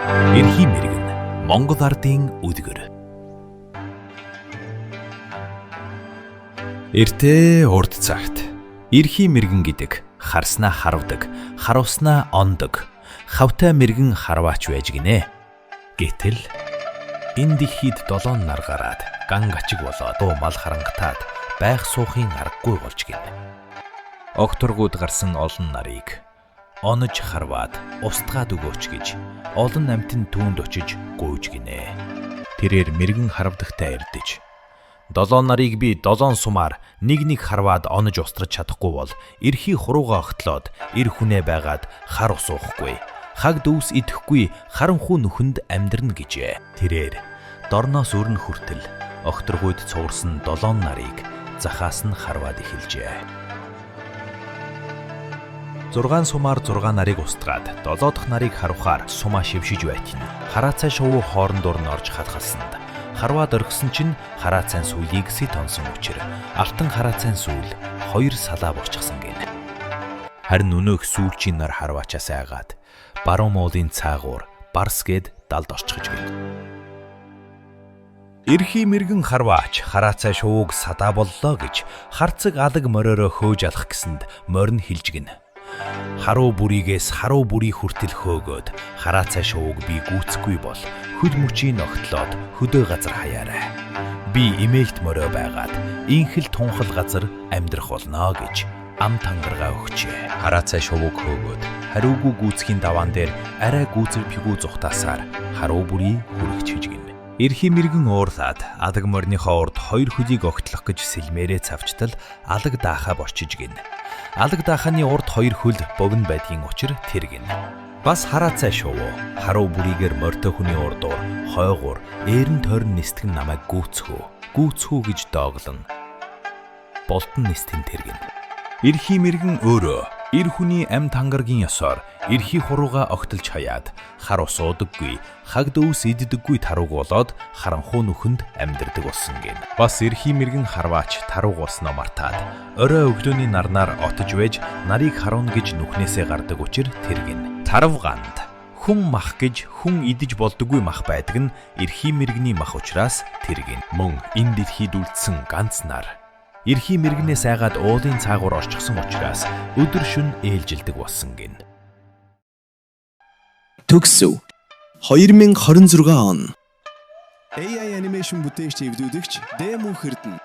Эрхийн мэргэн Монгол ардын үдгэр. Эртээ урд цагт эрхийн мэргэн гэдэг харснаа харвдаг, харуулснаа ондог, хавтай мэргэн харваач байж гинэ. Гэтэл энэ дэлхийд 7 нар гараад ган ачиг болоод мал харангатаад байх суухын аргагүй болж гинэ. Огторгууд гарсан олон нарыг онож харваад устгаад өгөөч гэж олон амьтан түүнд очиж гуйж гинэ. Тэрээр мэргэн харвдагтай ирдэж 7 нарыг би 7 сумаар нэг харваад онож устрах чадахгүй бол эрхий хуруугаа огтлоод эр хүнээ байгаад хар усуухгүй, хаг дөвс идэхгүй харанхуй нүхэнд амьдрна гэжээ. Тэрээр дорноос өрн хүртэл огторгүйд цуурсан 7 нарыг захаас нь харваад эхэлжээ. 6 сумаар 6 нарыг устгаад 7 дахь нарыг харвахаар сумаа шившиж байтин. Хараацай шувуу хоорондор нь орж халхалсанд харваад оргисон чинь хараацайн сүлийг сэт онсон учраас алтан хараацайн сүл 2 салаа болчихсон гэнэ. Харин өнөөх сүүлчийн нар харваачаас айгаад баруун муулын цаагуур барс гээд далд орчихж гэнэ. Эрхий мэргэн харваач хараацай шувууг садаа боллоо гэж харцаг алаг мориороо хөөж алах гэсэнд морин хилж гэнэ. Харуу бүрийгээс харуу бүрий хүртэл хөөгөөд хараацай шувууг би гүйцэхгүй бол хөд мөчийн огтлоод хөдөө газар хаяарай. Би эмээлт морио байгаад инхэл тунхал газар амьдрах болно гэж ам тангаргаа өгчээ. Хараацай шувууг хөөгөөд хариугүй гүйцхийн даваан дээр арай гүйцэр пигүү зүхтаасаар харуу бүрий хүрэгч хижгэн. Эрхий мэргэн уурлаад алаг морныхоо урд 2 хөлийг огтлох гэж сэлмээрээ цавчтал алаг даахаа борчиж гин. Алаг дааханы урд 2 хөл богино байдгийн учир тэр гин. Бас хараацай шувуу харуу бүрийгээр морьтой хүний урдуур хойгуур ээрэн тойрон нистгэн намайг гүйцхүү гэж дооглон болтон нистэн тэргэн. Эрхий мэргэн өөрөө эр хүний ам тангаргийн ёсоор эрхий хурууга огтолж хаяад хар усуудаггүй, хаг дөвс иддэггүй тарууг болоод харанхуй нүхэнд амьдардаг болсон гин. Бас эрхий мэргэн харваач тарууг болсноо мартаад орой өглөөний нарнаар отож байж нарыг харуун гэж нүхнээсээ гардаг учир тэргэн. Тарвганд хүн мах гэж хүн идэж болдоггүй мах байдаг нь эрхий мэргэний мах учраас тэргэн. Мөн энэ дэлхийд үлдсэн ганц нар эрхий мэргэнээс айгаад уулын цаагуур орчихсон учраас өдөр шөнө ээлжилдэг болсон гин. Төгсөв 2026 он. AI анимашн бүтээгч эвдүүдэгч Дэм Эрдэнэ